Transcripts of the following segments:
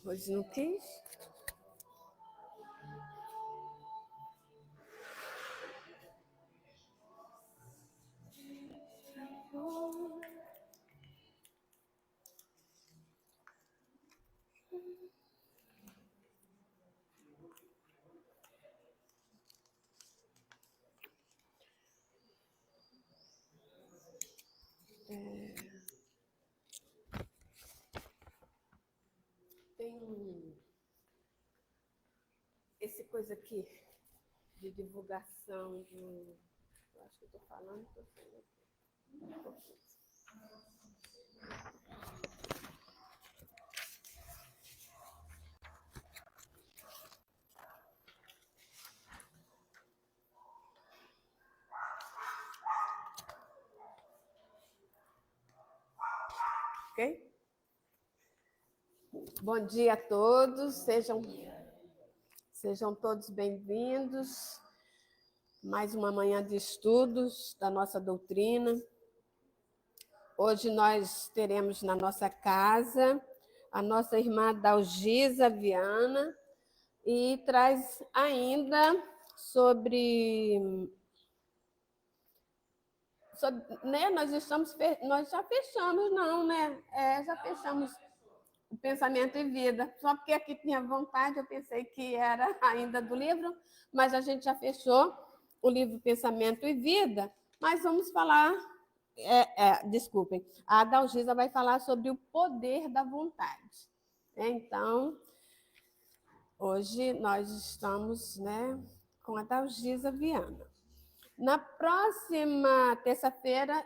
Hoje não quis. Tem esse coisa aqui de divulgação do. Eu acho que estou falando, estou sendo aqui. Ok? Bom dia a todos, sejam todos bem-vindos. Mais uma manhã de estudos da nossa doutrina. Hoje nós teremos na nossa casa a nossa irmã Dalgisa Viana e traz ainda sobre né, nós já fechamos, não, né? Já fechamos o Pensamento e Vida, só porque aqui tinha vontade, eu pensei que era ainda do livro, mas a gente já fechou o livro Pensamento e Vida, mas vamos falar, desculpem, a Dalgisa vai falar sobre o poder da vontade. Então, hoje nós estamos, né, com a Dalgisa Viana. Na próxima terça-feira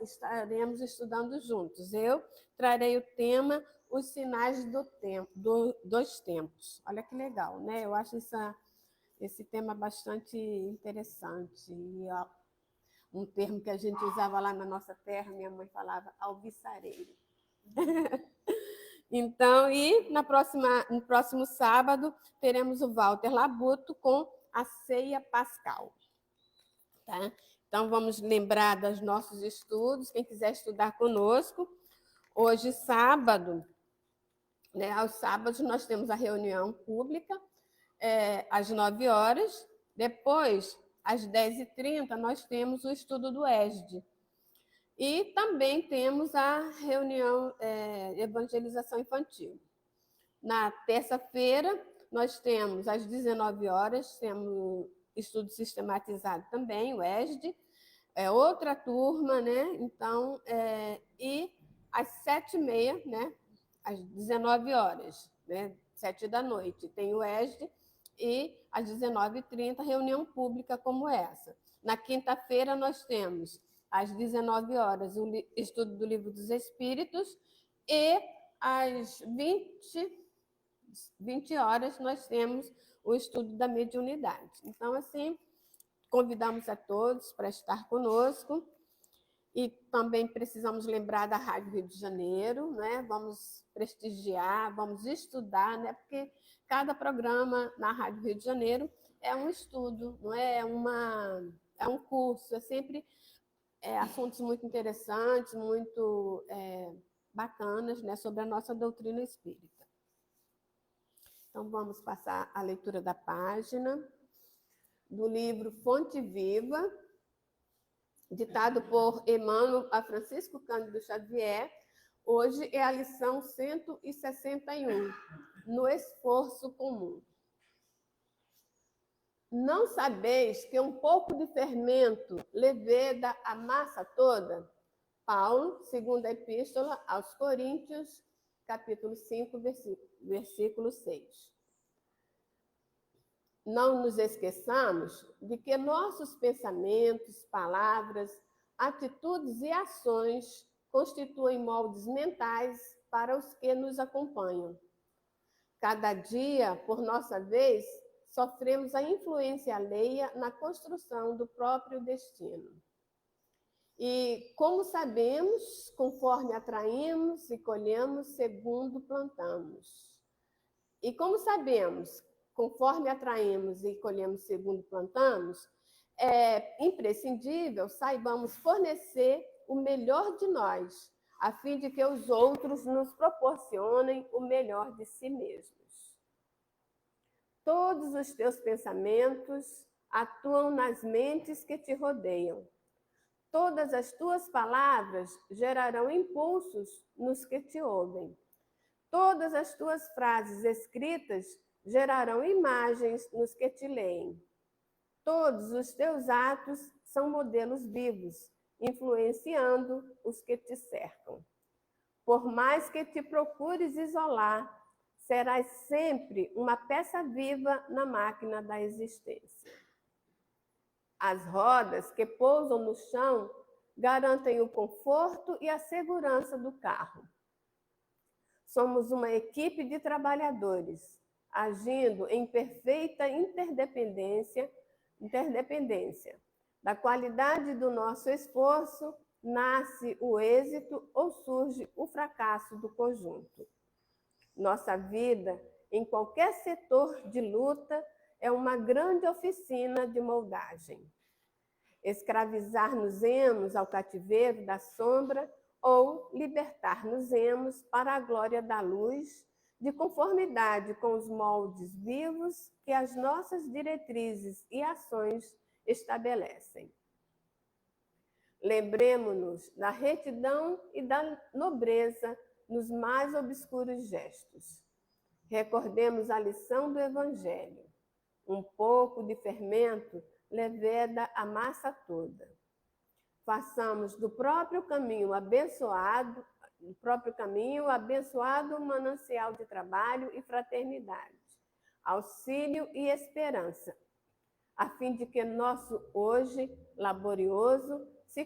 estaremos estudando juntos. Eu trarei o tema Os Sinais dos Tempos. Olha que legal, né? Eu acho esse tema bastante interessante. E, um termo que a gente usava lá na nossa terra, minha mãe falava alviçareiro. Então, no próximo sábado, teremos o Walter Labuto com a Ceia Pascal. Tá? Então, vamos lembrar dos nossos estudos, quem quiser estudar conosco. Hoje, sábado, né, aos sábados, nós temos a reunião pública, às 9 horas. Depois, às 10h30, nós temos o estudo do ESD. E também temos a reunião evangelização infantil. Na terça-feira, nós temos, às 19 horas, temos estudo sistematizado também, o ESD, outra turma, né? Então, e às 7h30, né? Às 19 horas, né? 7 da noite, tem o ESD, e às 19h30, reunião pública como essa. Na quinta-feira, nós temos, às 19 horas, o estudo do Livro dos Espíritos, e às 20 horas, nós temos o estudo da mediunidade. Então, assim, convidamos a todos para estar conosco. E também precisamos lembrar da Rádio Rio de Janeiro, né? Vamos prestigiar, vamos estudar, né? Porque cada programa na Rádio Rio de Janeiro é um estudo, não é um curso, é sempre assuntos muito interessantes, muito bacanas, né? Sobre a nossa doutrina espírita. Então, vamos passar a leitura da página do livro Fonte Viva, ditado por Emmanuel a Francisco Cândido Xavier. Hoje é a lição 161, no esforço comum. Não sabeis que um pouco de fermento leveda a massa toda? Paulo, segunda epístola aos Coríntios, capítulo 5, versículo 6. Não nos esqueçamos de que nossos pensamentos, palavras, atitudes e ações constituem moldes mentais para os que nos acompanham. Cada dia, por nossa vez, sofremos a influência alheia na construção do próprio destino. E, como sabemos, conforme atraímos e colhemos segundo plantamos. E como sabemos, conforme atraímos e colhemos segundo plantamos, é imprescindível saibamos fornecer o melhor de nós a fim de que os outros nos proporcionem o melhor de si mesmos. Todos os teus pensamentos atuam nas mentes que te rodeiam. Todas as tuas palavras gerarão impulsos nos que te ouvem. Todas as tuas frases escritas gerarão imagens nos que te leem. Todos os teus atos são modelos vivos, influenciando os que te cercam. Por mais que te procures isolar, serás sempre uma peça viva na máquina da existência. As rodas que pousam no chão garantem o conforto e a segurança do carro. Somos uma equipe de trabalhadores, agindo em perfeita interdependência. Da qualidade do nosso esforço, nasce o êxito ou surge o fracasso do conjunto. Nossa vida, em qualquer setor de luta, é uma grande oficina de moldagem. Escravizar-nos-emos ao cativeiro da sombra ou libertar-nos-emos para a glória da luz, de conformidade com os moldes vivos que as nossas diretrizes e ações estabelecem. Lembremo-nos da retidão e da nobreza nos mais obscuros gestos. Recordemos a lição do Evangelho. Um pouco de fermento leveda a massa toda. Façamos do próprio caminho abençoado manancial de trabalho e fraternidade, auxílio e esperança, a fim de que nosso hoje laborioso se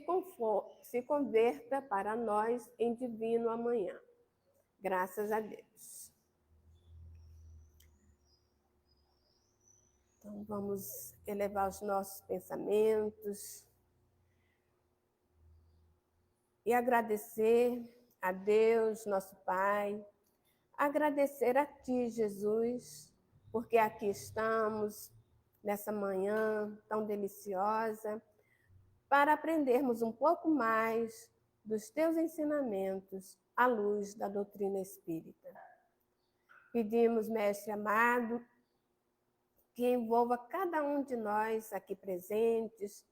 converta para nós em divino amanhã. Graças a Deus. Então, vamos elevar os nossos pensamentos e agradecer a Deus, nosso Pai, agradecer a Ti, Jesus, porque aqui estamos, nessa manhã tão deliciosa, para aprendermos um pouco mais dos Teus ensinamentos à luz da doutrina espírita. Pedimos, Mestre amado, que envolva cada um de nós aqui presentes,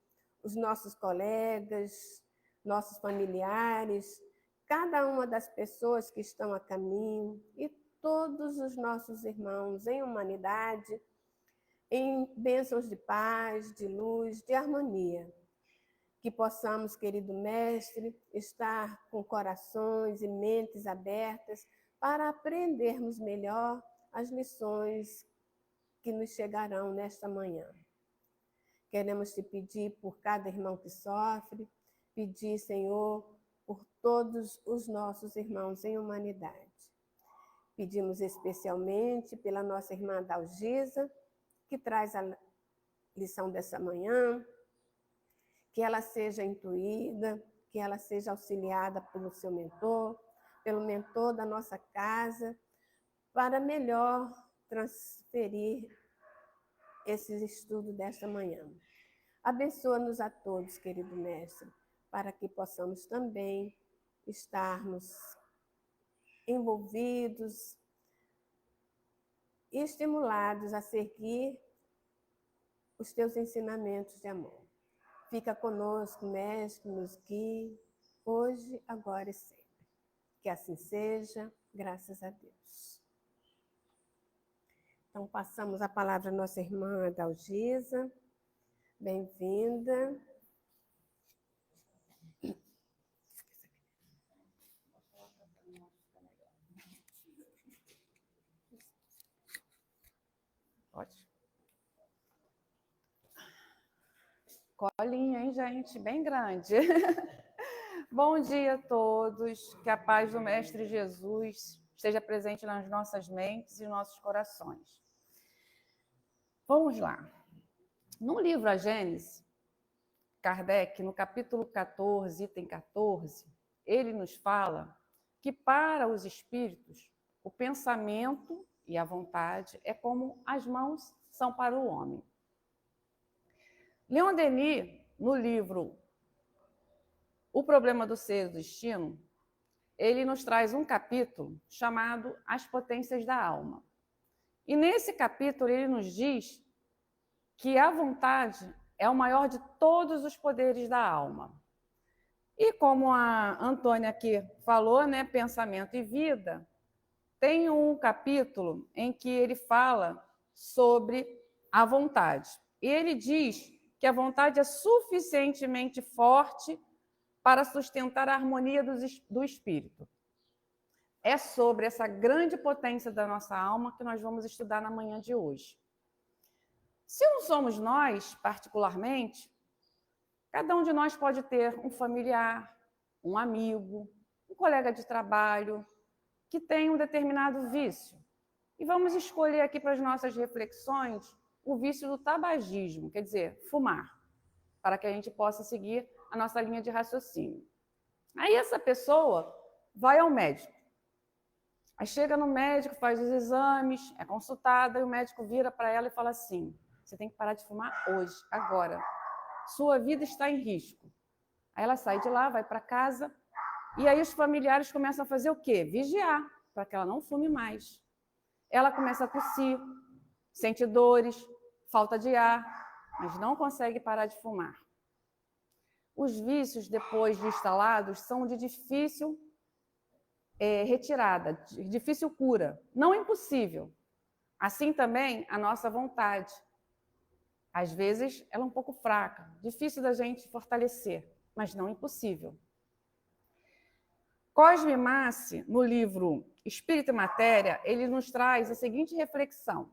os nossos colegas, nossos familiares, cada uma das pessoas que estão a caminho e todos os nossos irmãos em humanidade, em bênçãos de paz, de luz, de harmonia. Que possamos, querido Mestre, estar com corações e mentes abertas para aprendermos melhor as lições que nos chegarão nesta manhã. Queremos te pedir por cada irmão que sofre, pedir, Senhor, por todos os nossos irmãos em humanidade. Pedimos especialmente pela nossa irmã Dalgisa, que traz a lição dessa manhã, que ela seja intuída, que ela seja auxiliada pelo seu mentor, pelo mentor da nossa casa, para melhor transferir esse estudo desta manhã. Abençoa-nos a todos, querido Mestre, para que possamos também estarmos envolvidos e estimulados a seguir os teus ensinamentos de amor. Fica conosco, Mestre, nos guie, hoje, agora e sempre. Que assim seja, graças a Deus. Então, passamos a palavra à nossa irmã Dalgisa. Bem-vinda. Pode. Colinha, hein, gente? Bem grande. Bom dia a todos. Que a paz do Mestre Jesus esteja presente nas nossas mentes e nossos corações. Vamos lá. No livro A Gênese, Kardec, no capítulo 14, item 14, ele nos fala que para os espíritos, o pensamento e a vontade é como as mãos são para o homem. Leon Denis, no livro O Problema do Ser e do Destino, ele nos traz um capítulo chamado As Potências da Alma. E nesse capítulo ele nos diz que a vontade é o maior de todos os poderes da alma. E como a Antônia aqui falou, né, pensamento e vida, tem um capítulo em que ele fala sobre a vontade. E ele diz que a vontade é suficientemente forte para sustentar a harmonia do espírito. É sobre essa grande potência da nossa alma que nós vamos estudar na manhã de hoje. Se não somos nós, particularmente, cada um de nós pode ter um familiar, um amigo, um colega de trabalho que tem um determinado vício. E vamos escolher aqui para as nossas reflexões o vício do tabagismo, quer dizer, fumar, para que a gente possa seguir a nossa linha de raciocínio. Aí essa pessoa vai ao médico. Aí chega no médico, faz os exames, é consultada, e o médico vira para ela e fala assim: você tem que parar de fumar hoje, agora. Sua vida está em risco. Aí ela sai de lá, vai para casa, e aí os familiares começam a fazer o quê? Vigiar, para que ela não fume mais. Ela começa a tossir, sente dores, falta de ar, mas não consegue parar de fumar. Os vícios, depois de instalados, são de difícil retirada, de difícil cura. Não é impossível. Assim também a nossa vontade. Às vezes ela é um pouco fraca, difícil da gente fortalecer, mas não impossível. Cosme Massi, no livro Espírito e Matéria, ele nos traz a seguinte reflexão: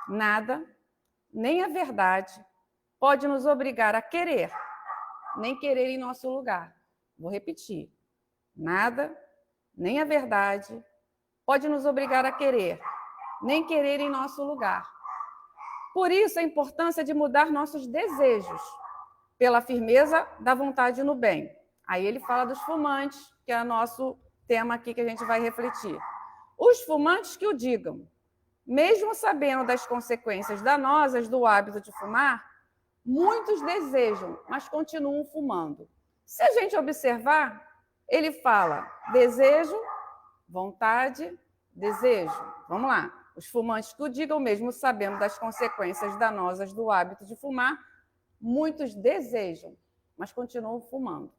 nada, nem a verdade, pode nos obrigar a querer, nem querer em nosso lugar. Vou repetir. Nada, nem a verdade, pode nos obrigar a querer, nem querer em nosso lugar. Por isso, a importância de mudar nossos desejos, pela firmeza da vontade no bem. Aí ele fala dos fumantes, que é o nosso tema aqui que a gente vai refletir. Os fumantes que o digam, mesmo sabendo das consequências danosas do hábito de fumar, muitos desejam, mas continuam fumando. Se a gente observar, ele fala desejo, vontade, desejo. Vamos lá. Os fumantes que o digam, mesmo sabendo das consequências danosas do hábito de fumar, muitos desejam, mas continuam fumando.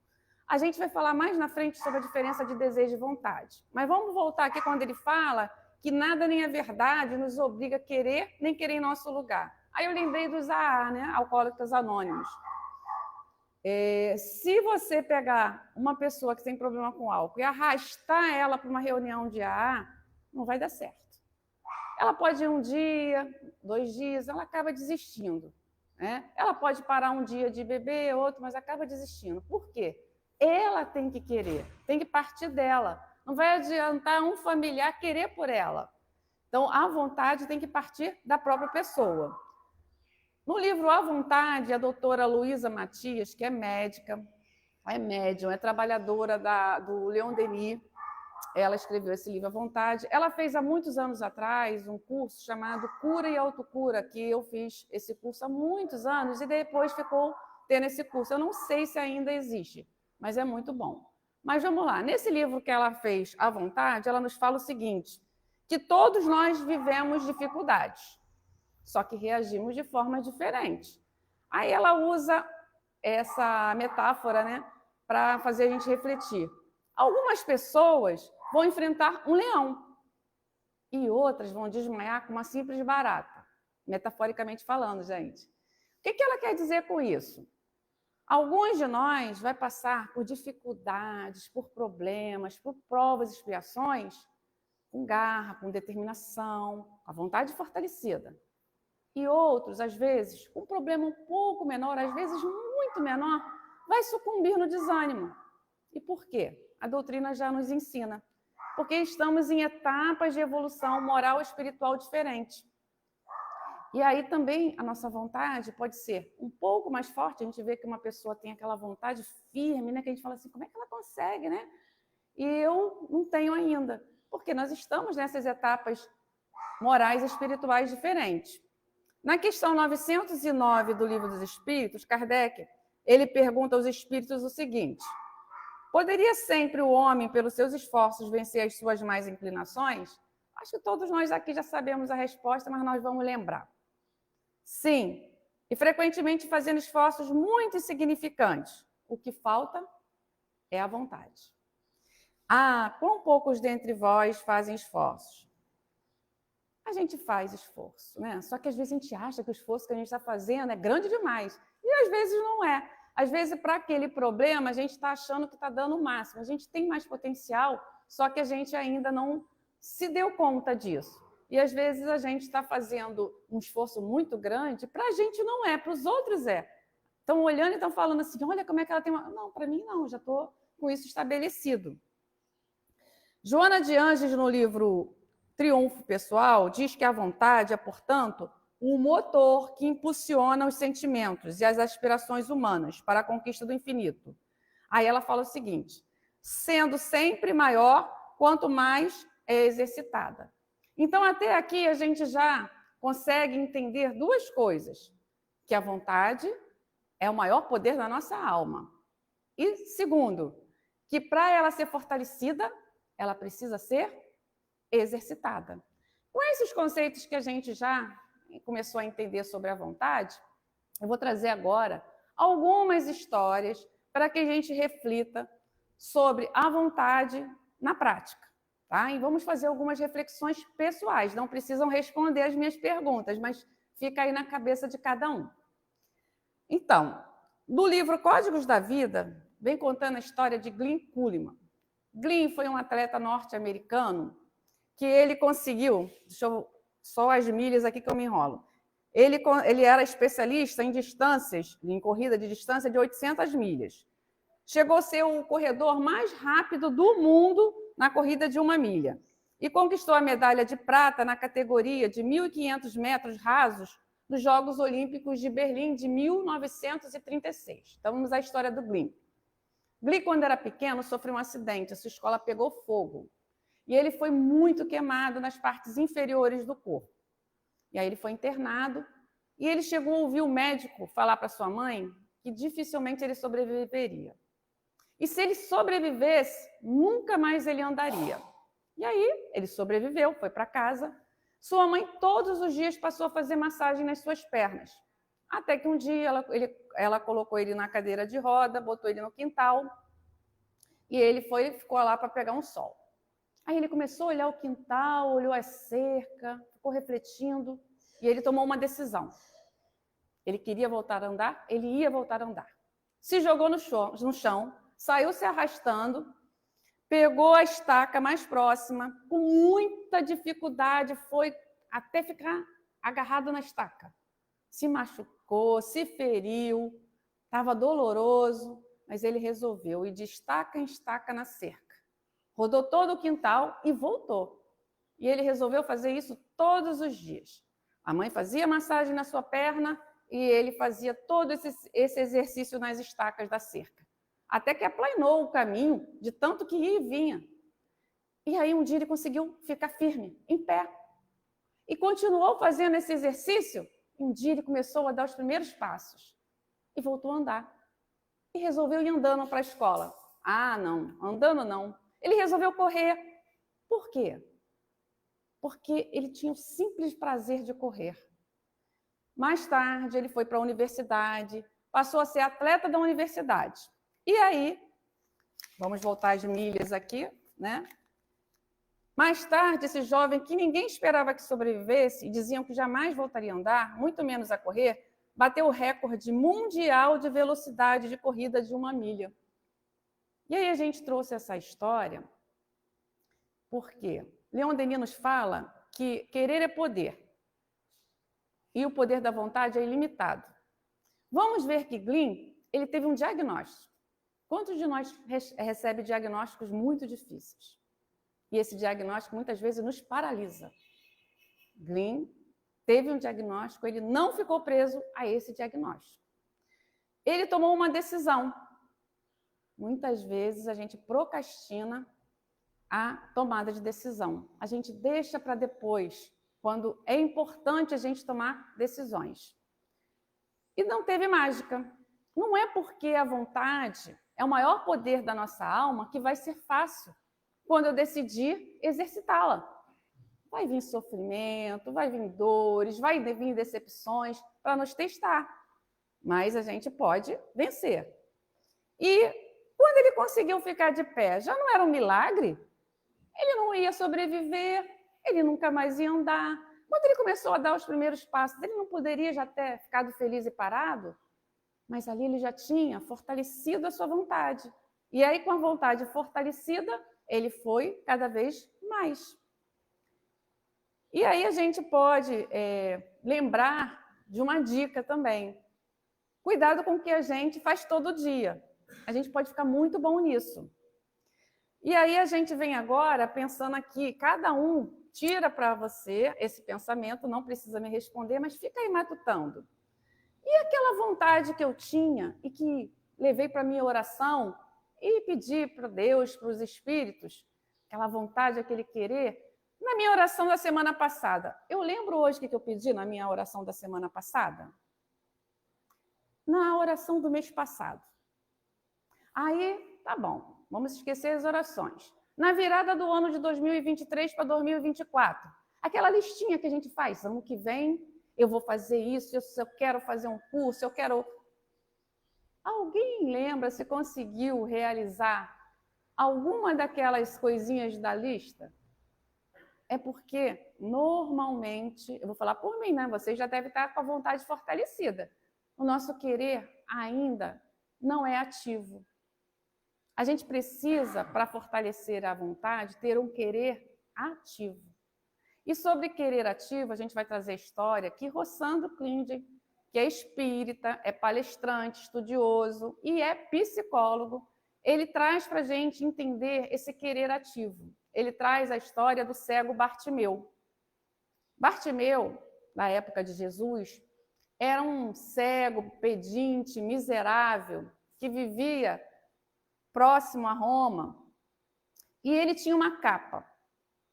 A gente vai falar mais na frente sobre a diferença de desejo e vontade. Mas vamos voltar aqui quando ele fala que nada nem a verdade nos obriga a querer, nem querer em nosso lugar. Aí eu lembrei dos AA, né? Alcoólicos Anônimos. Se você pegar uma pessoa que tem problema com álcool e arrastar ela para uma reunião de AA, não vai dar certo. Ela pode ir um dia, 2 dias, ela acaba desistindo. Né? Ela pode parar um dia de beber, outro, mas acaba desistindo. Por quê? Ela tem que querer, tem que partir dela. Não vai adiantar um familiar querer por ela. Então, a vontade tem que partir da própria pessoa. No livro A Vontade, a doutora Luísa Matias, que é médica, é médium, é trabalhadora do Leon Denis, ela escreveu esse livro A Vontade. Ela fez há muitos anos atrás um curso chamado Cura e Autocura, que eu fiz esse curso há muitos anos e depois ficou tendo esse curso. Eu não sei se ainda existe, mas é muito bom. Mas vamos lá, nesse livro que ela fez A Vontade, ela nos fala o seguinte, que todos nós vivemos dificuldades, só que reagimos de forma diferente. Aí ela usa essa metáfora, né, para fazer a gente refletir. Algumas pessoas vão enfrentar um leão e outras vão desmaiar com uma simples barata, metaforicamente falando, gente. O que ela quer dizer com isso? Alguns de nós vai passar por dificuldades, por problemas, por provas e expiações, com garra, com determinação, com a vontade fortalecida. E outros, às vezes, com um problema um pouco menor, às vezes muito menor, vai sucumbir no desânimo. E por quê? A doutrina já nos ensina. Porque estamos em etapas de evolução moral e espiritual diferentes. E aí também a nossa vontade pode ser um pouco mais forte. A gente vê que uma pessoa tem aquela vontade firme, né? Que a gente fala assim, como é que ela consegue, né? E eu não tenho ainda. Porque nós estamos nessas etapas morais e espirituais diferentes. Na questão 909 do Livro dos Espíritos, Kardec, ele pergunta aos espíritos o seguinte: Poderia sempre o homem, pelos seus esforços, vencer as suas más inclinações? Acho que todos nós aqui já sabemos a resposta, mas nós vamos lembrar. Sim, e frequentemente fazendo esforços muito insignificantes. O que falta é a vontade. Ah, quão poucos dentre vós fazem esforços? A gente faz esforço, né? Só que às vezes a gente acha que o esforço que a gente está fazendo é grande demais. E às vezes não é. Às vezes, para aquele problema, a gente está achando que está dando o máximo. A gente tem mais potencial, só que a gente ainda não se deu conta disso. E às vezes a gente está fazendo um esforço muito grande, para a gente não é, para os outros é. Estão olhando e estão falando assim, olha como é que ela tem uma... Não, para mim não, já estou com isso estabelecido. Joana de Anges, no livro Triunfo Pessoal, diz que a vontade é, portanto, o motor que impulsiona os sentimentos e as aspirações humanas para a conquista do infinito. Aí ela fala o seguinte, sendo sempre maior quanto mais é exercitada. Então, até aqui, a gente já consegue entender duas coisas, que a vontade é o maior poder da nossa alma. E, segundo, que para ela ser fortalecida, ela precisa ser exercitada. Com esses conceitos que a gente já começou a entender sobre a vontade, eu vou trazer agora algumas histórias para que a gente reflita sobre a vontade na prática. Tá? E vamos fazer algumas reflexões pessoais, não precisam responder as minhas perguntas, mas fica aí na cabeça de cada um. Então, no livro Códigos da Vida, vem contando a história de Glenn Coleman. Glenn foi um atleta norte-americano que ele conseguiu, deixa eu só as milhas aqui que eu me enrolo. Ele era especialista em distâncias, em corrida de distância de 800 milhas. Chegou a ser o corredor mais rápido do mundo na corrida de 1 milha. E conquistou a medalha de prata na categoria de 1.500 metros rasos dos Jogos Olímpicos de Berlim de 1936. Então, vamos à história do Glenn. Glenn, quando era pequeno, sofreu um acidente, a sua escola pegou fogo. E ele foi muito queimado nas partes inferiores do corpo. E aí ele foi internado, e ele chegou a ouvir o médico falar para sua mãe que dificilmente ele sobreviveria. E se ele sobrevivesse, nunca mais ele andaria. E aí ele sobreviveu, foi para casa. Sua mãe todos os dias passou a fazer massagem nas suas pernas. Até que um dia ela colocou ele na cadeira de roda, botou ele no quintal, e ele ficou lá para pegar um sol. Aí ele começou a olhar o quintal, olhou a cerca, ficou refletindo, e ele tomou uma decisão. Ele queria voltar a andar, ele ia voltar a andar. Se jogou no chão, saiu se arrastando, pegou a estaca mais próxima, com muita dificuldade, foi até ficar agarrado na estaca. Se machucou, se feriu, estava doloroso, mas ele resolveu ir de estaca em estaca na cerca. Rodou todo o quintal e voltou. E ele resolveu fazer isso todos os dias. A mãe fazia massagem na sua perna e ele fazia todo esse exercício nas estacas da cerca. Até que aplanou o caminho de tanto que ia e vinha. E aí um dia ele conseguiu ficar firme, em pé. E continuou fazendo esse exercício. Um dia ele começou a dar os primeiros passos. E voltou a andar. E resolveu ir andando para a escola. Ah, não, andando não. Ele resolveu correr. Por quê? Porque ele tinha o simples prazer de correr. Mais tarde, ele foi para a universidade, passou a ser atleta da universidade. E aí, vamos voltar às milhas aqui, né? Mais tarde, esse jovem que ninguém esperava que sobrevivesse e diziam que jamais voltaria a andar, muito menos a correr, bateu o recorde mundial de velocidade de corrida de 1 milha. E aí a gente trouxe essa história porque Leon Denis nos fala que querer é poder e o poder da vontade é ilimitado. Vamos ver que Glenn, ele teve um diagnóstico. Quantos de nós recebe diagnósticos muito difíceis? E esse diagnóstico muitas vezes nos paralisa. Glenn teve um diagnóstico, ele não ficou preso a esse diagnóstico. Ele tomou uma decisão. Muitas vezes a gente procrastina a tomada de decisão. A gente deixa para depois, quando é importante a gente tomar decisões. E não teve mágica. Não é porque a vontade é o maior poder da nossa alma que vai ser fácil quando eu decidir exercitá-la. Vai vir sofrimento, vai vir dores, vai vir decepções para nos testar, mas a gente pode vencer. E quando ele conseguiu ficar de pé, já não era um milagre? Ele não ia sobreviver, ele nunca mais ia andar. Quando ele começou a dar os primeiros passos, ele não poderia já ter ficado feliz e parado? Mas ali ele já tinha fortalecido a sua vontade. E aí, com a vontade fortalecida, ele foi cada vez mais. E aí a gente pode lembrar de uma dica também. Cuidado com o que a gente faz todo dia. A gente pode ficar muito bom nisso. E aí a gente vem agora pensando aqui, cada um tira para você esse pensamento, não precisa me responder, mas fica aí matutando. E aquela vontade que eu tinha e que levei para a minha oração e pedi para Deus, para os espíritos, aquela vontade, aquele querer, na minha oração da semana passada. Eu lembro hoje o que eu pedi na minha oração da semana passada? Na oração do mês passado. Aí, tá bom, vamos esquecer as orações. Na virada do ano de 2023 para 2024, aquela listinha que a gente faz, ano que vem eu vou fazer isso, eu quero fazer um curso, eu quero... Alguém lembra se conseguiu realizar alguma daquelas coisinhas da lista? É porque, normalmente, eu vou falar por mim, né? Você já deve estar com a vontade fortalecida. O nosso querer ainda não é ativo. A gente precisa, para fortalecer a vontade, ter um querer ativo. E sobre querer ativo, a gente vai trazer a história que Rossandro Klinger, que é espírita, é palestrante, estudioso e é psicólogo, ele traz para a gente entender esse querer ativo. Ele traz a história do cego Bartimeu. Bartimeu, na época de Jesus, era um cego, pedinte, miserável, que vivia próximo a Roma. E ele tinha uma capa,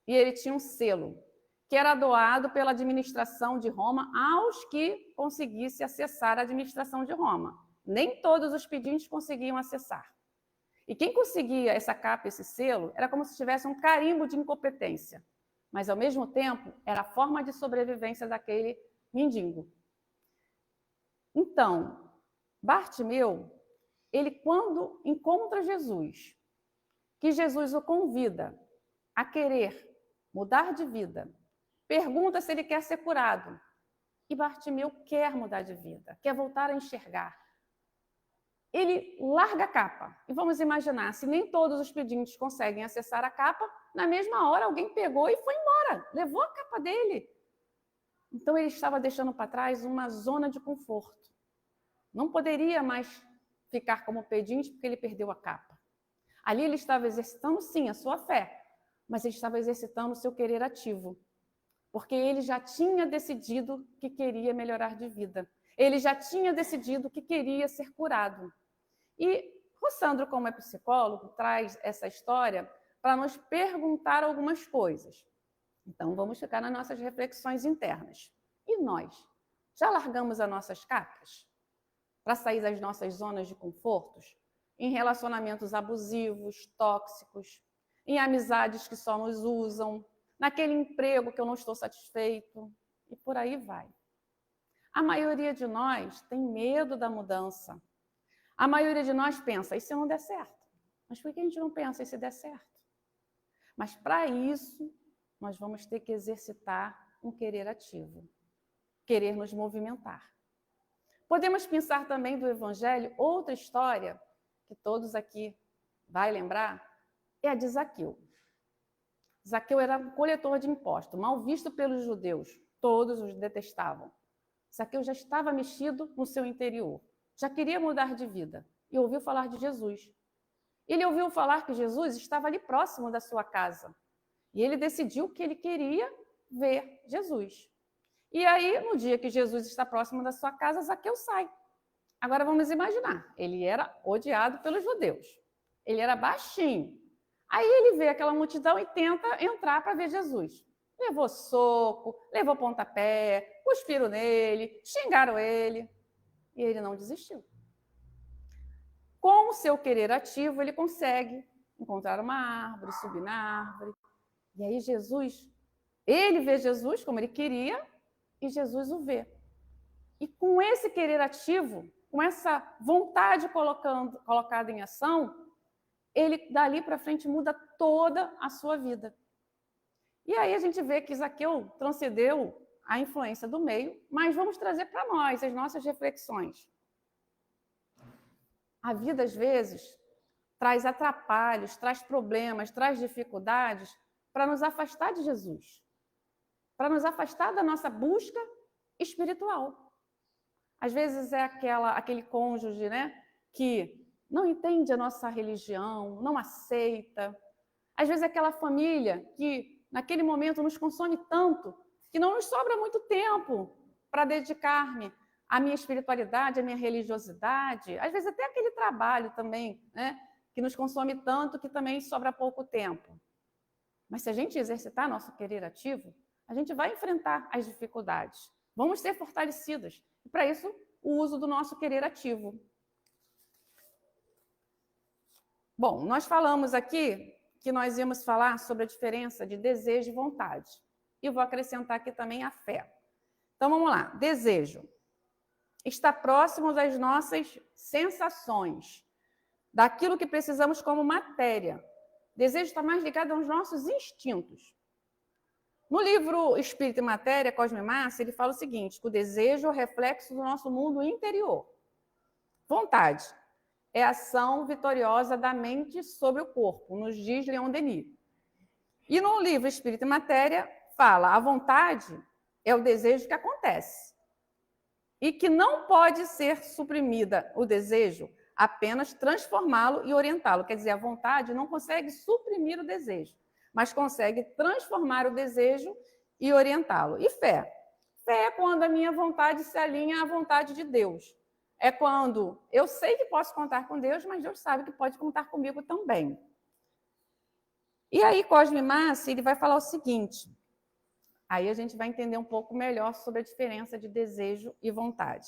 e ele tinha um selo, que era doado pela administração de Roma aos que conseguissem acessar a administração de Roma. Nem todos os pedintes conseguiam acessar. E quem conseguia essa capa, esse selo, era como se tivesse um carimbo de incompetência, mas, ao mesmo tempo, era a forma de sobrevivência daquele mendigo. Então, Bartimeu, ele, quando encontra Jesus, que Jesus o convida a querer mudar de vida, pergunta se ele quer ser curado. E Bartimeu quer mudar de vida, quer voltar a enxergar. Ele larga a capa. E vamos imaginar, se nem todos os pedintes conseguem acessar a capa, na mesma hora alguém pegou e foi embora, levou a capa dele. Então ele estava deixando para trás uma zona de conforto. Não poderia mais ficar como pedinte porque ele perdeu a capa. Ali ele estava exercitando, sim, a sua fé, mas ele estava exercitando o seu querer ativo. Porque ele já tinha decidido que queria melhorar de vida. Ele já tinha decidido que queria ser curado. E Rossandro, como é psicólogo, traz essa história para nos perguntar algumas coisas. Então, vamos ficar nas nossas reflexões internas. E nós? Já largamos as nossas capas para sair das nossas zonas de confortos? Em relacionamentos abusivos, tóxicos, em amizades que só nos usam, naquele emprego que eu não estou satisfeito, e por aí vai. A maioria de nós tem medo da mudança. A maioria de nós pensa, e se não der certo? Mas por que a gente não pensa, e se der certo? Mas para isso, nós vamos ter que exercitar um querer ativo, querer nos movimentar. Podemos pensar também do Evangelho, outra história, que todos aqui vai lembrar, é a de Zaqueu. Zaqueu era um coletor de impostos, mal visto pelos judeus, todos os detestavam. Zaqueu já estava mexido no seu interior, já queria mudar de vida e ouviu falar de Jesus. Ele ouviu falar que Jesus estava ali próximo da sua casa e ele decidiu que ele queria ver Jesus. E aí, no dia que Jesus está próximo da sua casa, Zaqueu sai. Agora vamos imaginar, ele era odiado pelos judeus, ele era baixinho. Aí ele vê aquela multidão e tenta entrar para ver Jesus. Levou soco, levou pontapé, cuspiram nele, xingaram ele. E ele não desistiu. com o seu querer ativo, ele consegue encontrar uma árvore, subir na árvore. E aí ele vê Jesus como ele queria e Jesus o vê. E com esse querer ativo, com essa vontade colocada em ação, ele dali para frente muda toda a sua vida. E aí a gente vê que Zaqueu transcendeu a influência do meio, mas vamos trazer para nós as nossas reflexões. A vida, às vezes, traz atrapalhos, traz problemas, traz dificuldades para nos afastar de Jesus, para nos afastar da nossa busca espiritual. Às vezes é aquele cônjuge, né, que não entende a nossa religião, não aceita. Às vezes é aquela família que, naquele momento, nos consome tanto que não nos sobra muito tempo para dedicar-me à minha espiritualidade, à minha religiosidade. Às vezes até aquele trabalho também, né, que nos consome tanto que também sobra pouco tempo. Mas se a gente exercitar nosso querer ativo, a gente vai enfrentar as dificuldades. Vamos ser fortalecidas. E para isso, o uso do nosso querer ativo. Bom, nós falamos aqui que nós íamos falar sobre a diferença de desejo e vontade. E vou acrescentar aqui também a fé. Então, vamos lá. Desejo está próximo das nossas sensações, daquilo que precisamos como matéria. Desejo está mais ligado aos nossos instintos. No livro Espírito e Matéria, Cosme Massa, ele fala o seguinte, que o desejo é o reflexo do nosso mundo interior. Vontade é a ação vitoriosa da mente sobre o corpo, nos diz Leon Denis. E no livro Espírito e Matéria, fala, a vontade é o desejo que acontece e que não pode ser suprimida, o desejo, apenas transformá-lo e orientá-lo. Quer dizer, a vontade não consegue suprimir o desejo, mas consegue transformar o desejo e orientá-lo. E fé? Fé é quando a minha vontade se alinha à vontade de Deus. É quando eu sei que posso contar com Deus, mas Deus sabe que pode contar comigo também. E aí, Cosme Massa, ele vai falar o seguinte, aí a gente vai entender um pouco melhor sobre a diferença de desejo e vontade.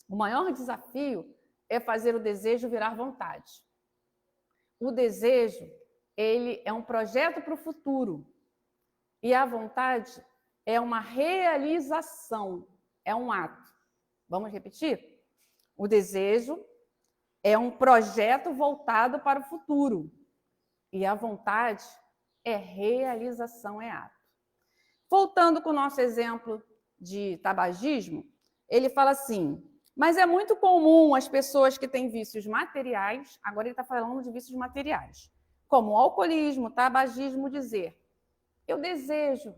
O maior desafio é fazer o desejo virar vontade. O desejo, ele é um projeto para o futuro. E a vontade é uma realização, é um ato. Vamos repetir? O desejo é um projeto voltado para o futuro. E a vontade é realização, é ato. Voltando com o nosso exemplo de tabagismo, ele fala assim, mas é muito comum as pessoas que têm vícios materiais, agora ele está falando de vícios materiais, como o alcoolismo, tabagismo, dizer, eu desejo,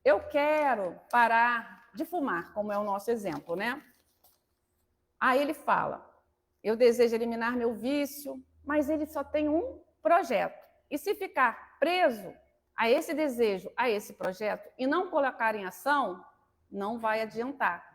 eu quero parar de fumar, como é o nosso exemplo, né? Aí ele fala, eu desejo eliminar meu vício, mas ele só tem um projeto. E se ficar preso a esse desejo, a esse projeto, e não colocar em ação, não vai adiantar.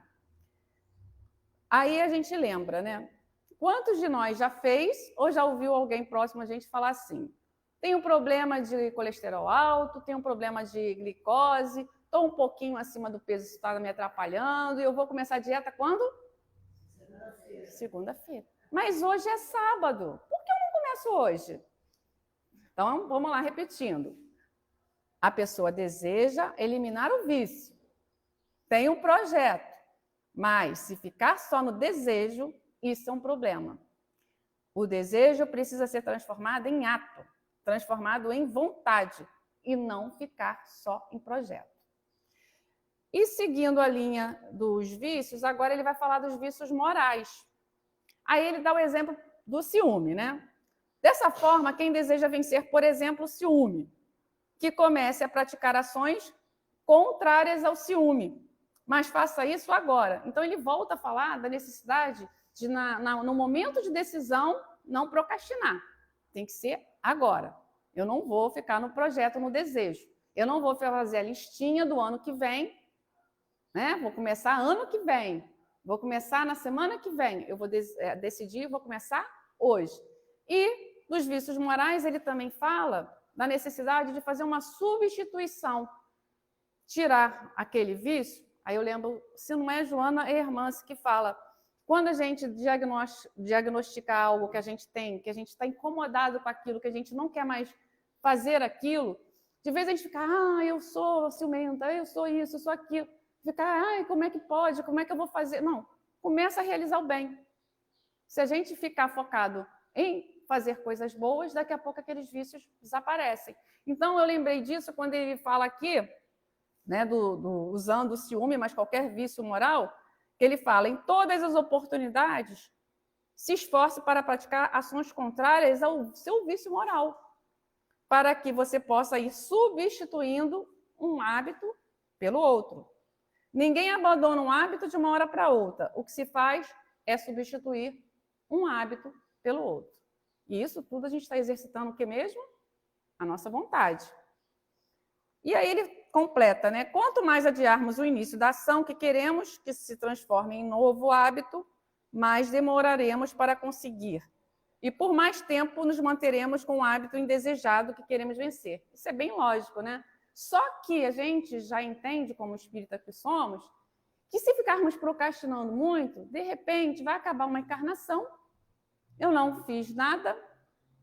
Aí a gente lembra, né? Quantos de nós já fez ou já ouviu alguém próximo a gente falar assim, tenho um problema de colesterol alto, tenho um problema de glicose, estou um pouquinho acima do peso, isso está me atrapalhando, e eu vou começar a dieta quando? Segunda-feira. Mas hoje é sábado. Por que eu não começo hoje? Então, vamos lá, repetindo. A pessoa deseja eliminar o vício. Tem um projeto. Mas, se ficar só no desejo, isso é um problema. O desejo precisa ser transformado em ato, transformado em vontade, e não ficar só em projeto. E seguindo a linha dos vícios, agora ele vai falar dos vícios morais. Aí ele dá o exemplo do ciúme, né? Dessa forma, quem deseja vencer, por exemplo, o ciúme, que comece a praticar ações contrárias ao ciúme, mas faça isso agora. Então, ele volta a falar da necessidade de, no momento de decisão, não procrastinar. Tem que ser agora. Eu não vou ficar no projeto, no desejo. Eu não vou fazer a listinha do ano que vem, né? Vou começar ano que vem. Vou começar na semana que vem. Eu vou decidir, vou começar hoje. E dos vícios morais, ele também fala da necessidade de fazer uma substituição. Tirar aquele vício. Aí eu lembro, se não é Joana, é a irmã que fala, Quando a gente diagnostica algo que a gente tem, que a gente está incomodado com aquilo, que a gente não quer mais fazer aquilo, de vez a gente fica, eu sou ciumenta, eu sou isso, eu sou aquilo. Ficar, como é que pode? Como é que eu vou fazer? Não, começa a realizar o bem. Se a gente ficar focado em fazer coisas boas, daqui a pouco aqueles vícios desaparecem. Então, eu lembrei disso quando ele fala aqui, né, usando o ciúme, mas qualquer vício moral, que ele fala, em todas as oportunidades, se esforce para praticar ações contrárias ao seu vício moral, para que você possa ir substituindo um hábito pelo outro. Ninguém abandona um hábito de uma hora para outra. O que se faz é substituir um hábito pelo outro. E isso tudo a gente está exercitando o que mesmo? A nossa vontade. E aí ele completa, né? Quanto mais adiarmos o início da ação que queremos que se transforme em novo hábito, mais demoraremos para conseguir. E por mais tempo nos manteremos com o hábito indesejado que queremos vencer. Isso é bem lógico, né? Só que a gente já entende, como espírita que somos, que se ficarmos procrastinando muito, de repente vai acabar uma encarnação, eu não fiz nada,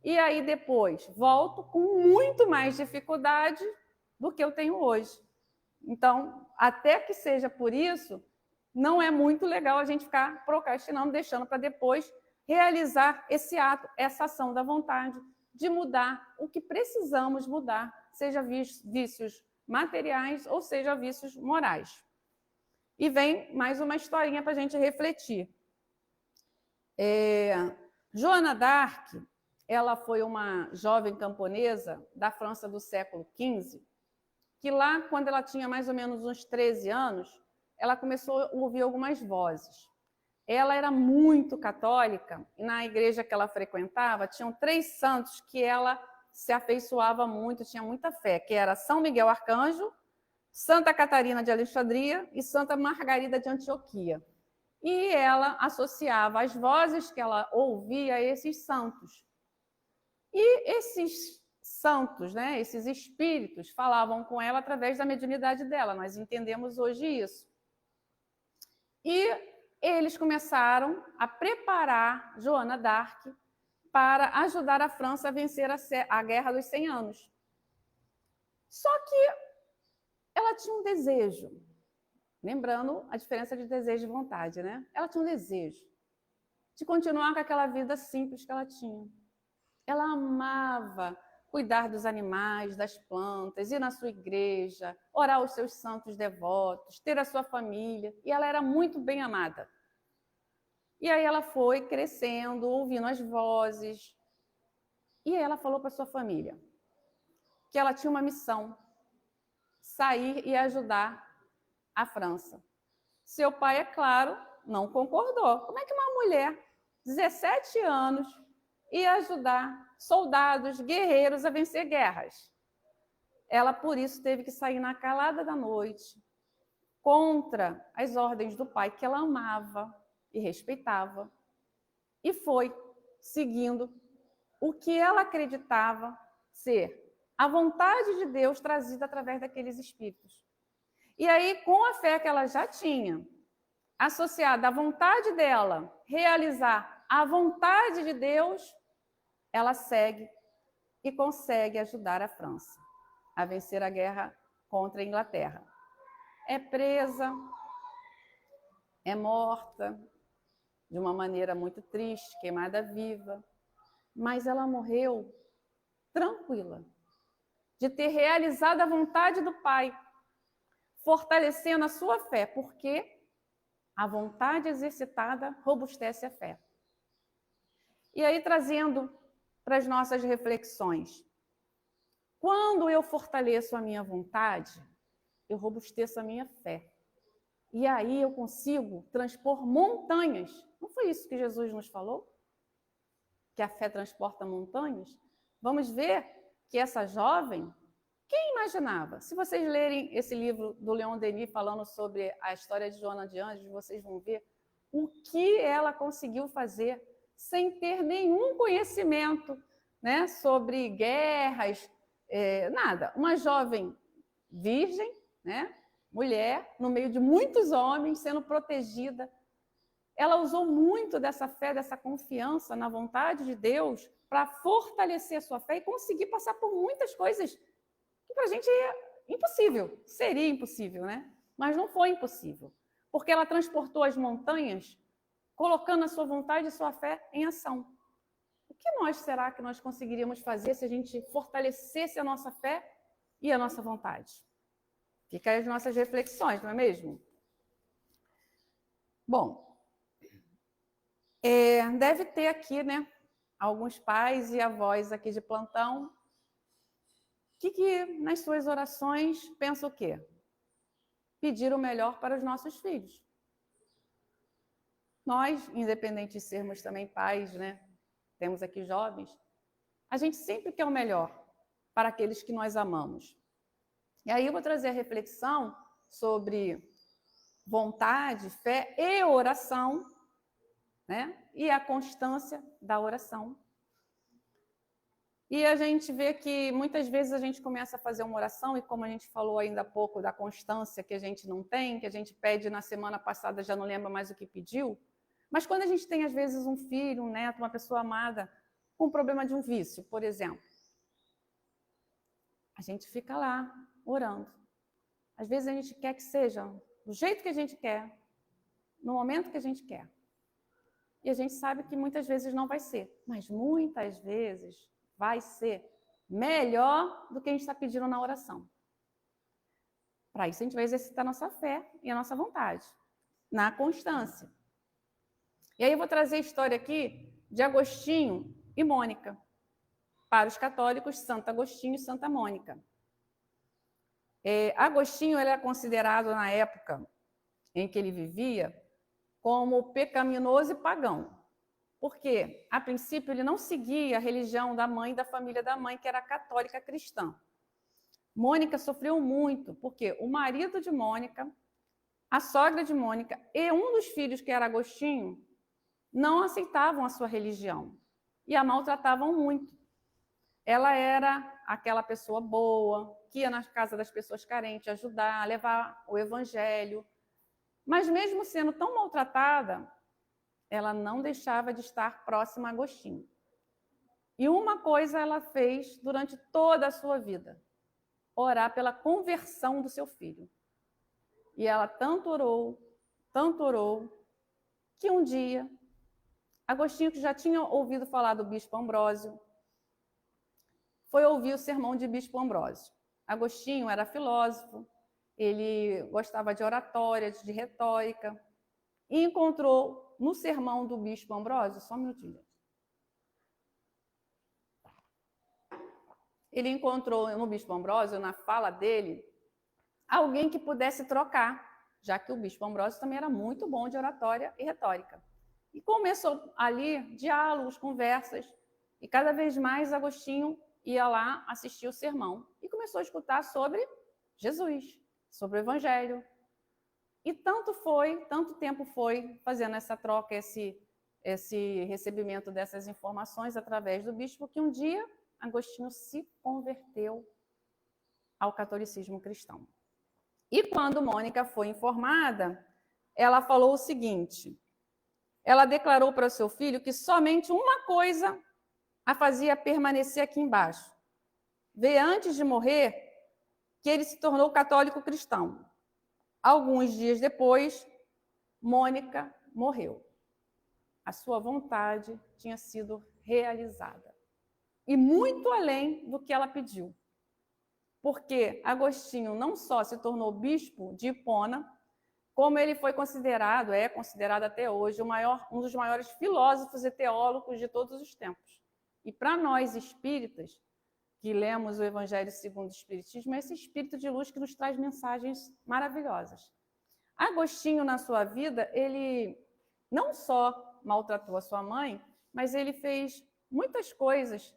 e aí depois volto com muito mais dificuldade do que eu tenho hoje. Então, até que seja por isso, não é muito legal a gente ficar procrastinando, deixando para depois realizar esse ato, essa ação da vontade, de mudar o que precisamos mudar, seja vícios materiais ou seja vícios morais. E vem mais uma historinha para a gente refletir. Joana d'Arc, ela foi uma jovem camponesa da França do século XV, que lá, quando ela tinha mais ou menos uns 13 anos, ela começou a ouvir algumas vozes. Ela era muito católica, e na igreja que ela frequentava, tinham 3 santos que ela se afeiçoava muito, tinha muita fé, que era São Miguel Arcanjo, Santa Catarina de Alexandria e Santa Margarida de Antioquia. E ela associava as vozes que ela ouvia a esses santos. E esses santos, né, esses espíritos, falavam com ela através da mediunidade dela. Nós entendemos hoje isso. E eles começaram a preparar Joana d'Arc para ajudar a França a vencer a Guerra dos 100 Anos. Só que ela tinha um desejo, lembrando a diferença de desejo e vontade, né? Ela tinha um desejo de continuar com aquela vida simples que ela tinha. Ela amava cuidar dos animais, das plantas, ir na sua igreja, orar os seus santos devotos, ter a sua família, e ela era muito bem amada. E aí ela foi crescendo, ouvindo as vozes, e aí ela falou para sua família que ela tinha uma missão, sair e ajudar a França. Seu pai, é claro, não concordou. Como é que uma mulher, 17 anos, ia ajudar soldados, guerreiros a vencer guerras? Ela, por isso, teve que sair na calada da noite, contra as ordens do pai, que ela amava e respeitava, e foi seguindo o que ela acreditava ser a vontade de Deus trazida através daqueles espíritos. E aí, com a fé que ela já tinha, associada à vontade dela realizar a vontade de Deus, ela segue e consegue ajudar a França a vencer a guerra contra a Inglaterra. É presa, é morta de uma maneira muito triste, queimada viva, mas ela morreu tranquila de ter realizado a vontade do Pai, fortalecendo a sua fé, porque a vontade exercitada robustece a fé. E aí, trazendo para as nossas reflexões, quando eu fortaleço a minha vontade, eu robusteço a minha fé. E aí eu consigo transpor montanhas. Não foi isso que Jesus nos falou? Que a fé transporta montanhas? Vamos ver que essa jovem, quem imaginava? Se vocês lerem esse livro do Leon Denis falando sobre a história de Joana de Ângeles, vocês vão ver o que ela conseguiu fazer sem ter nenhum conhecimento, né, sobre guerras, nada. Uma jovem virgem, né, mulher, no meio de muitos homens, sendo protegida ela usou muito dessa fé, dessa confiança na vontade de Deus para fortalecer a sua fé e conseguir passar por muitas coisas que para a gente é impossível, seria impossível, né? Mas não foi impossível, porque ela transportou as montanhas, colocando a sua vontade e a sua fé em ação. O que será que nós conseguiríamos fazer se a gente fortalecesse a nossa fé e a nossa vontade? Fica aí as nossas reflexões, não é mesmo? Bom, deve ter aqui, né, alguns pais e avós aqui de plantão que nas suas orações pensam o quê? Pedir o melhor para os nossos filhos. Nós, independente de sermos também pais, né, temos aqui jovens, a gente sempre quer o melhor para aqueles que nós amamos. E aí eu vou trazer a reflexão sobre vontade, fé e oração, né? E a constância da oração. E a gente vê que muitas vezes a gente começa a fazer uma oração e como a gente falou ainda há pouco da constância que a gente não tem, que a gente pede na semana passada, já não lembra mais o que pediu, mas quando a gente tem às vezes um filho, um neto, uma pessoa amada com problema de um vício, por exemplo, a gente fica lá orando. Às vezes a gente quer que seja do jeito que a gente quer, no momento que a gente quer. E a gente sabe que muitas vezes não vai ser, mas muitas vezes vai ser melhor do que a gente está pedindo na oração. Para isso a gente vai exercitar a nossa fé e a nossa vontade, na constância. E aí eu vou trazer a história aqui de Agostinho e Mônica. Para os católicos, Santo Agostinho e Santa Mônica. Agostinho ele é considerado, na época em que ele vivia, como pecaminoso e pagão. Porque, a princípio, ele não seguia a religião da mãe e da família da mãe, que era católica cristã. Mônica sofreu muito, porque o marido de Mônica, a sogra de Mônica e um dos filhos, que era Agostinho, não aceitavam a sua religião e a maltratavam muito. Ela era aquela pessoa boa, que ia na casa das pessoas carentes ajudar, levar o evangelho. Mas mesmo sendo tão maltratada, ela não deixava de estar próxima a Agostinho. E uma coisa ela fez durante toda a sua vida: orar pela conversão do seu filho. E ela tanto orou, que um dia, Agostinho, que já tinha ouvido falar do bispo Ambrósio, foi ouvir o sermão de bispo Ambrósio. Agostinho era filósofo, ele gostava de oratória, de retórica, e encontrou no sermão do bispo Ambrósio, só um minutinho. Ele encontrou no bispo Ambrósio, na fala dele, alguém que pudesse trocar, já que o bispo Ambrósio também era muito bom de oratória e retórica. E começou ali diálogos, conversas, e cada vez mais Agostinho ia lá assistir o sermão e começou a escutar sobre Jesus, sobre o Evangelho. E tanto tempo foi fazendo essa troca, esse recebimento dessas informações através do bispo, que um dia Agostinho se converteu ao catolicismo cristão. E quando Mônica foi informada, ela falou o seguinte: ela declarou para o seu filho que somente uma coisa a fazia permanecer aqui embaixo. Ver antes de morrer que ele se tornou católico cristão. Alguns dias depois, Mônica morreu. A sua vontade tinha sido realizada. E muito além do que ela pediu. Porque Agostinho não só se tornou bispo de Hipona, como ele foi considerado, é considerado até hoje, um dos maiores filósofos e teólogos de todos os tempos. E para nós espíritas, que lemos o Evangelho segundo o Espiritismo, é esse espírito de luz que nos traz mensagens maravilhosas. Agostinho, na sua vida, ele não só maltratou a sua mãe, mas ele fez muitas coisas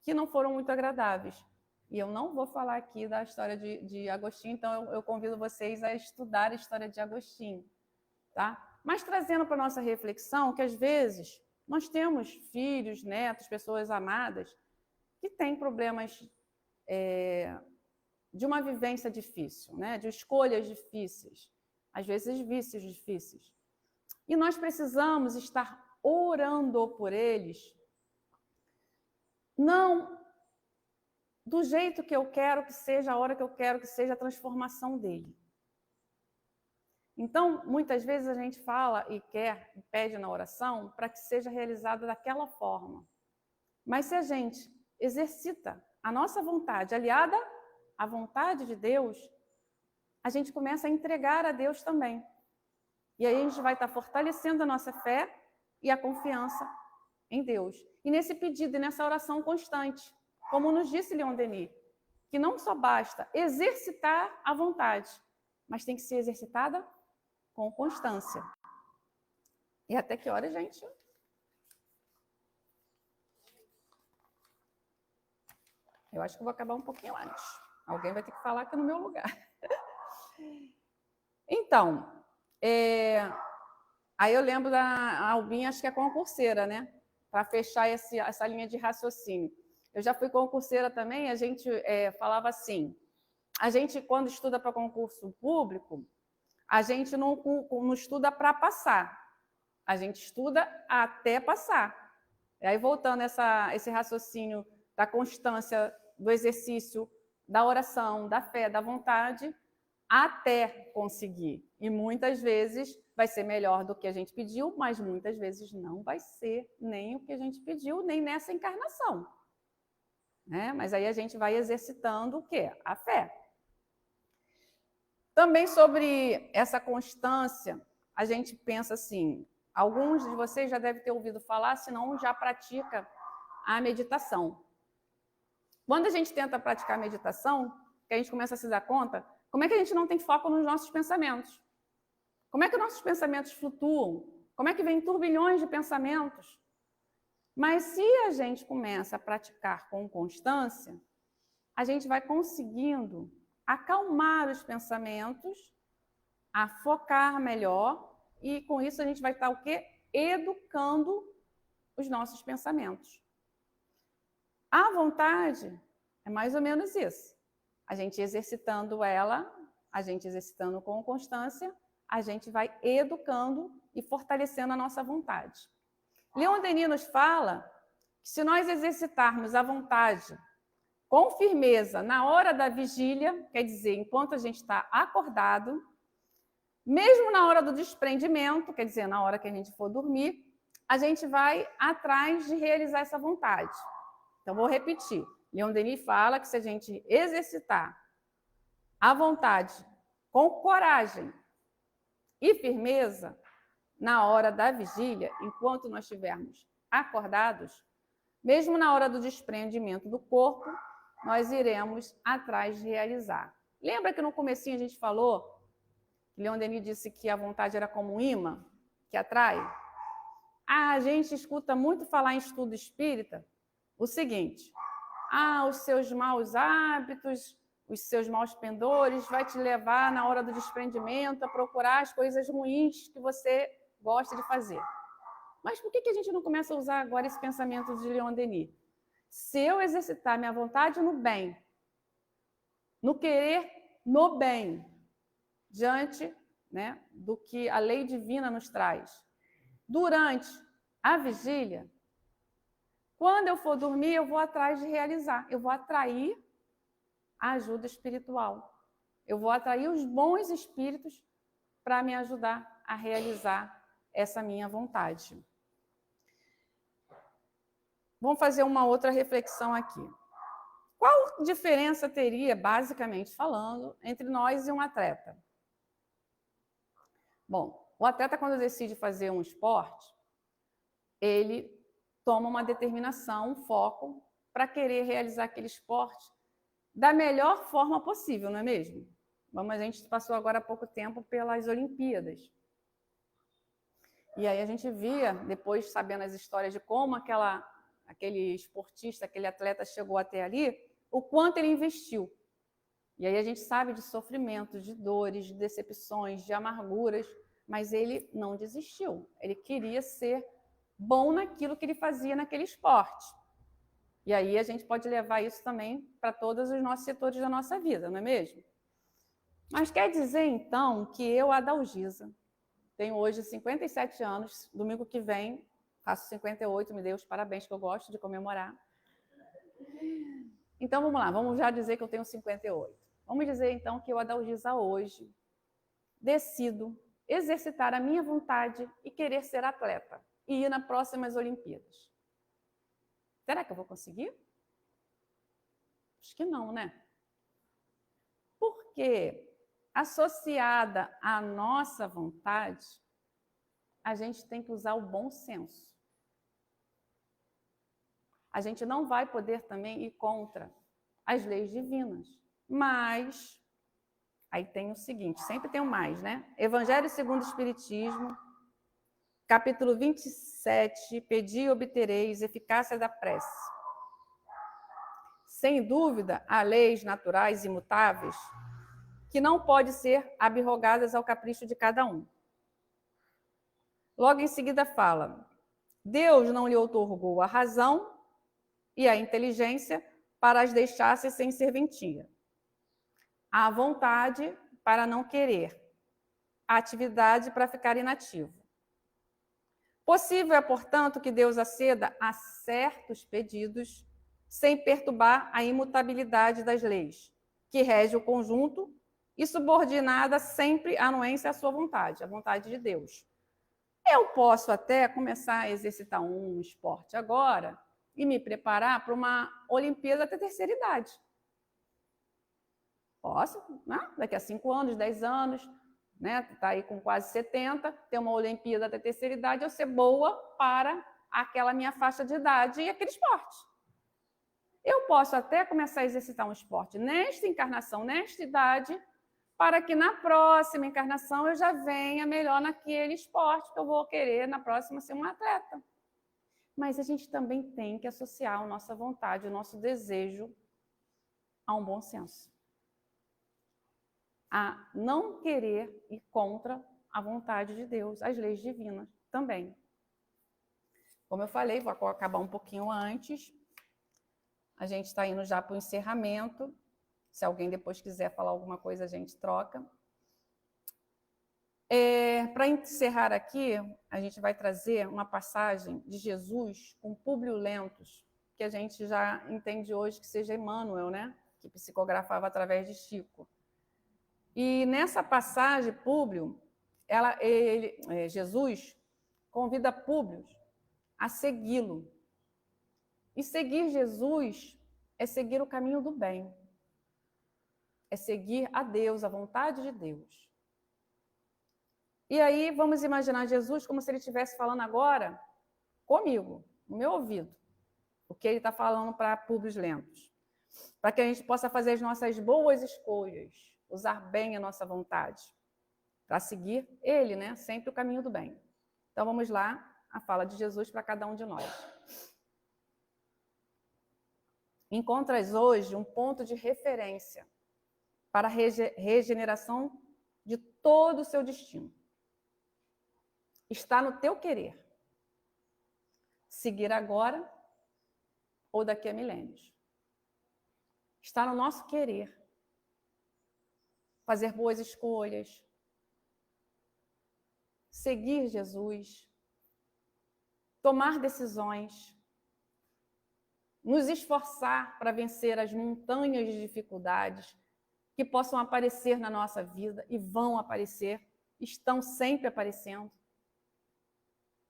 que não foram muito agradáveis. E eu não vou falar aqui da história de Agostinho, então eu convido vocês a estudar a história de Agostinho, tá? Mas trazendo para a nossa reflexão que, às vezes, nós temos filhos, netos, pessoas amadas, que têm problemas de uma vivência difícil, né? De escolhas difíceis, às vezes vícios difíceis. E nós precisamos estar orando por eles, não do jeito que eu quero que seja, a hora que eu quero que seja a transformação dele. Então, muitas vezes a gente fala e quer, e pede na oração para que seja realizada daquela forma. Mas se a gente exercita a nossa vontade, aliada à vontade de Deus, a gente começa a entregar a Deus também. E aí a gente vai estar fortalecendo a nossa fé e a confiança em Deus. E nesse pedido e nessa oração constante, como nos disse Leon Denis, que não só basta exercitar a vontade, mas tem que ser exercitada com constância. E até que hora, gente? Eu acho que eu vou acabar um pouquinho antes. Alguém vai ter que falar aqui no meu lugar. Então, aí eu lembro da Albinha, acho que é concurseira, né? Para fechar essa linha de raciocínio. Eu já fui concurseira também, a gente falava assim, a gente, quando estuda para concurso público, a gente não estuda para passar, a gente estuda até passar. E aí, voltando esse raciocínio da constância, do exercício, da oração, da fé, da vontade, até conseguir. E muitas vezes vai ser melhor do que a gente pediu, mas muitas vezes não vai ser nem o que a gente pediu, nem nessa encarnação. Né? Mas aí a gente vai exercitando o quê? A fé. Também sobre essa constância, a gente pensa assim, alguns de vocês já devem ter ouvido falar, se não já pratica a meditação. Quando a gente tenta praticar a meditação, que a gente começa a se dar conta, como é que a gente não tem foco nos nossos pensamentos? Como é que nossos pensamentos flutuam? Como é que vem turbilhões de pensamentos? Mas se a gente começa a praticar com constância, a gente vai conseguindo acalmar os pensamentos, a focar melhor, e com isso a gente vai estar o quê? Educando os nossos pensamentos. A vontade é mais ou menos isso. A gente exercitando ela, a gente exercitando com constância, a gente vai educando e fortalecendo a nossa vontade. Leon Denis nos fala que se nós exercitarmos a vontade com firmeza na hora da vigília, quer dizer, enquanto a gente está acordado, mesmo na hora do desprendimento, quer dizer, na hora que a gente for dormir, a gente vai atrás de realizar essa vontade. Então, vou repetir. Leon Denis fala que se a gente exercitar a vontade com coragem e firmeza na hora da vigília, enquanto nós estivermos acordados, mesmo na hora do desprendimento do corpo, nós iremos atrás de realizar. Lembra que no comecinho a gente falou, Leon Denis disse que a vontade era como um imã que atrai? A gente escuta muito falar em estudo espírita o seguinte, os seus maus hábitos, os seus maus pendores vai te levar na hora do desprendimento a procurar as coisas ruins que você gosta de fazer. Mas por que a gente não começa a usar agora esse pensamento de Leon Denis? Se eu exercitar minha vontade no bem, no querer no bem, diante, né, do que a lei divina nos traz, durante a vigília, quando eu for dormir, eu vou atrás de realizar, eu vou atrair a ajuda espiritual, eu vou atrair os bons espíritos para me ajudar a realizar essa minha vontade. Vamos fazer uma outra reflexão aqui. Qual diferença teria, basicamente falando, entre nós e um atleta? Bom, o atleta, quando decide fazer um esporte, ele toma uma determinação, um foco, para querer realizar aquele esporte da melhor forma possível, não é mesmo? A gente passou agora há pouco tempo pelas Olimpíadas. E aí a gente via, depois sabendo as histórias de como aquele esportista, aquele atleta chegou até ali, o quanto ele investiu. E aí a gente sabe de sofrimentos, de dores, de decepções, de amarguras, mas ele não desistiu. Ele queria ser bom naquilo que ele fazia naquele esporte. E aí a gente pode levar isso também para todos os nossos setores da nossa vida, não é mesmo? Mas quer dizer, então, que eu, Adalgisa, Tenho hoje 57 anos. Domingo que vem, faço 58, me dê os parabéns, que eu gosto de comemorar. Então, vamos lá, vamos já dizer que eu tenho 58. Vamos dizer, então, que eu, Adalgisa, hoje, decido exercitar a minha vontade e querer ser atleta e ir nas próximas Olimpíadas. Será que eu vou conseguir? Acho que não, né? Porque, associada à nossa vontade, a gente tem que usar o bom senso. A gente não vai poder também ir contra as leis divinas. Mas, aí tem o seguinte, sempre tem o mais, né? Evangelho segundo o Espiritismo, capítulo 27, pedi e obtereis, eficácia da prece. Sem dúvida, há leis naturais imutáveis que não podem ser abrogadas ao capricho de cada um. Logo em seguida fala, Deus não lhe outorgou a razão e a inteligência para as deixasse sem serventia. A vontade para não querer, a atividade para ficar inativo. Possível é, portanto, que Deus aceda a certos pedidos sem perturbar a imutabilidade das leis, que rege o conjunto e subordinada sempre à anuência à sua vontade, à vontade de Deus. Eu posso até começar a exercitar um esporte agora e me preparar para uma Olimpíada até terceira idade. Posso, né? Daqui a 5 anos, 10 anos, né? Tá aí com quase 70, ter uma Olimpíada até terceira idade, eu ser boa para aquela minha faixa de idade e aquele esporte. Eu posso até começar a exercitar um esporte nesta encarnação, nesta idade, para que na próxima encarnação eu já venha melhor naquele esporte que eu vou querer na próxima ser um atleta. Mas a gente também tem que associar a nossa vontade, o nosso desejo a um bom senso. A não querer ir contra a vontade de Deus, as leis divinas também. Como eu falei, vou acabar um pouquinho antes. A gente está indo já para o encerramento. Se alguém depois quiser falar alguma coisa, a gente troca. Para encerrar aqui, a gente vai trazer uma passagem de Jesus com Públio Lentus, que a gente já entende hoje que seja Emmanuel, né? Que psicografava através de Chico. E nessa passagem, Públio, Jesus convida Públio a segui-lo. E seguir Jesus é seguir o caminho do bem. É seguir a Deus, a vontade de Deus. E aí vamos imaginar Jesus como se ele estivesse falando agora comigo, no meu ouvido, o que ele está falando para Públio Lentus. Para que a gente possa fazer as nossas boas escolhas, usar bem a nossa vontade, para seguir ele, né? Sempre o caminho do bem. Então vamos lá, a fala de Jesus para cada um de nós. Encontras hoje um ponto de referência para a regeneração de todo o seu destino. Está no teu querer. Seguir agora ou daqui a milênios. Está no nosso querer. Fazer boas escolhas. Seguir Jesus. Tomar decisões. Nos esforçar para vencer as montanhas de dificuldades que possam aparecer na nossa vida e vão aparecer, estão sempre aparecendo.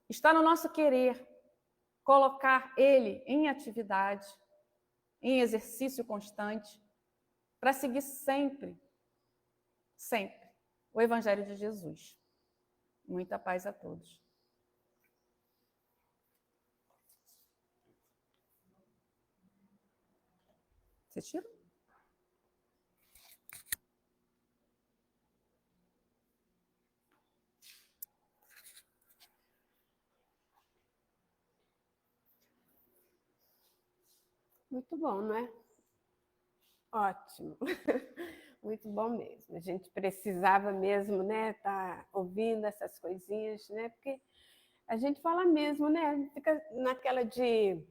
Está no nosso querer colocar ele em atividade, em exercício constante, para seguir sempre, sempre, o Evangelho de Jesus. Muita paz a todos. Você tira? Muito bom, não é? Ótimo. Muito bom mesmo. A gente precisava mesmo, né, tá ouvindo essas coisinhas, né? Porque a gente fala mesmo, né? Fica naquela de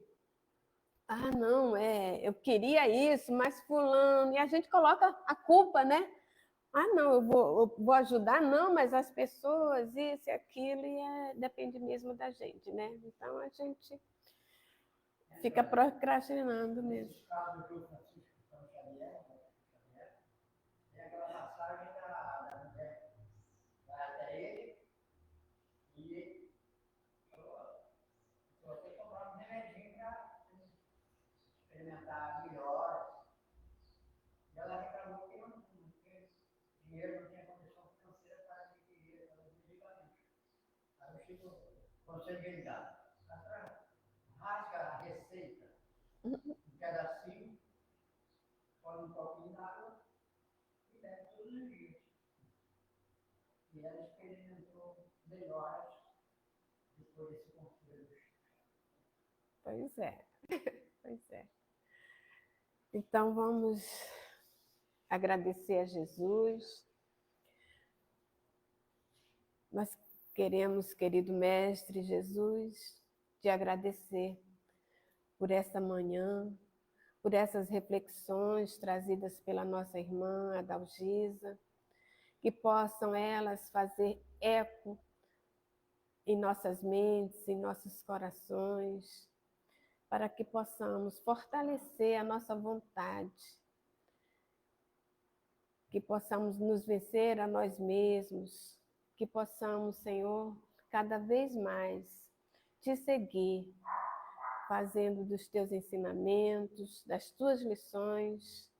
não, eu queria isso, mas fulano, e a gente coloca a culpa, né? Ah, não, eu vou ajudar, não, mas as pessoas, isso e aquilo, depende mesmo da gente, né? Então a gente fica procrastinando mesmo. Pois é, pois é. Então vamos agradecer a Jesus. Nós queremos, querido Mestre Jesus, te agradecer por essa manhã, por essas reflexões trazidas pela nossa irmã Adalgisa, que possam elas fazer eco em nossas mentes, em nossos corações, para que possamos fortalecer a nossa vontade, que possamos nos vencer a nós mesmos, que possamos, Senhor, cada vez mais te seguir, fazendo dos teus ensinamentos, das tuas lições,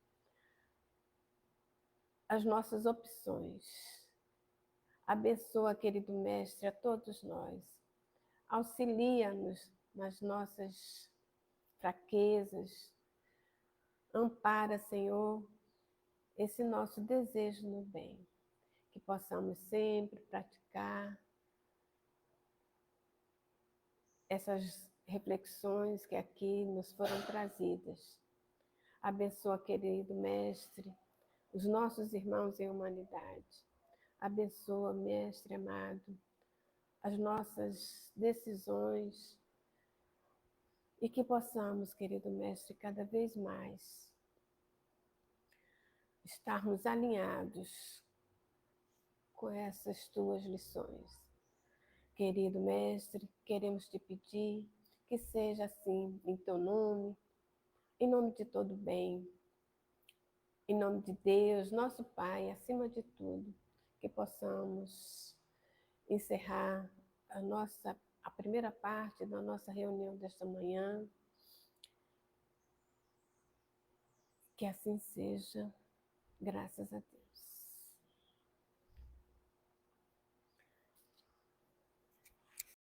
as nossas opções. Abençoa, querido Mestre, a todos nós. Auxilia-nos nas nossas fraquezas. Ampara, Senhor, esse nosso desejo no bem. Que possamos sempre praticar essas reflexões que aqui nos foram trazidas. Abençoa, querido Mestre, os nossos irmãos em humanidade. Abençoa, Mestre amado, as nossas decisões e que possamos, querido Mestre, cada vez mais estarmos alinhados com essas tuas lições. Querido Mestre, queremos te pedir que seja assim em teu nome, em nome de todo bem, em nome de Deus, nosso Pai, acima de tudo, que possamos encerrar a primeira parte da nossa reunião desta manhã. Que assim seja, graças a Deus.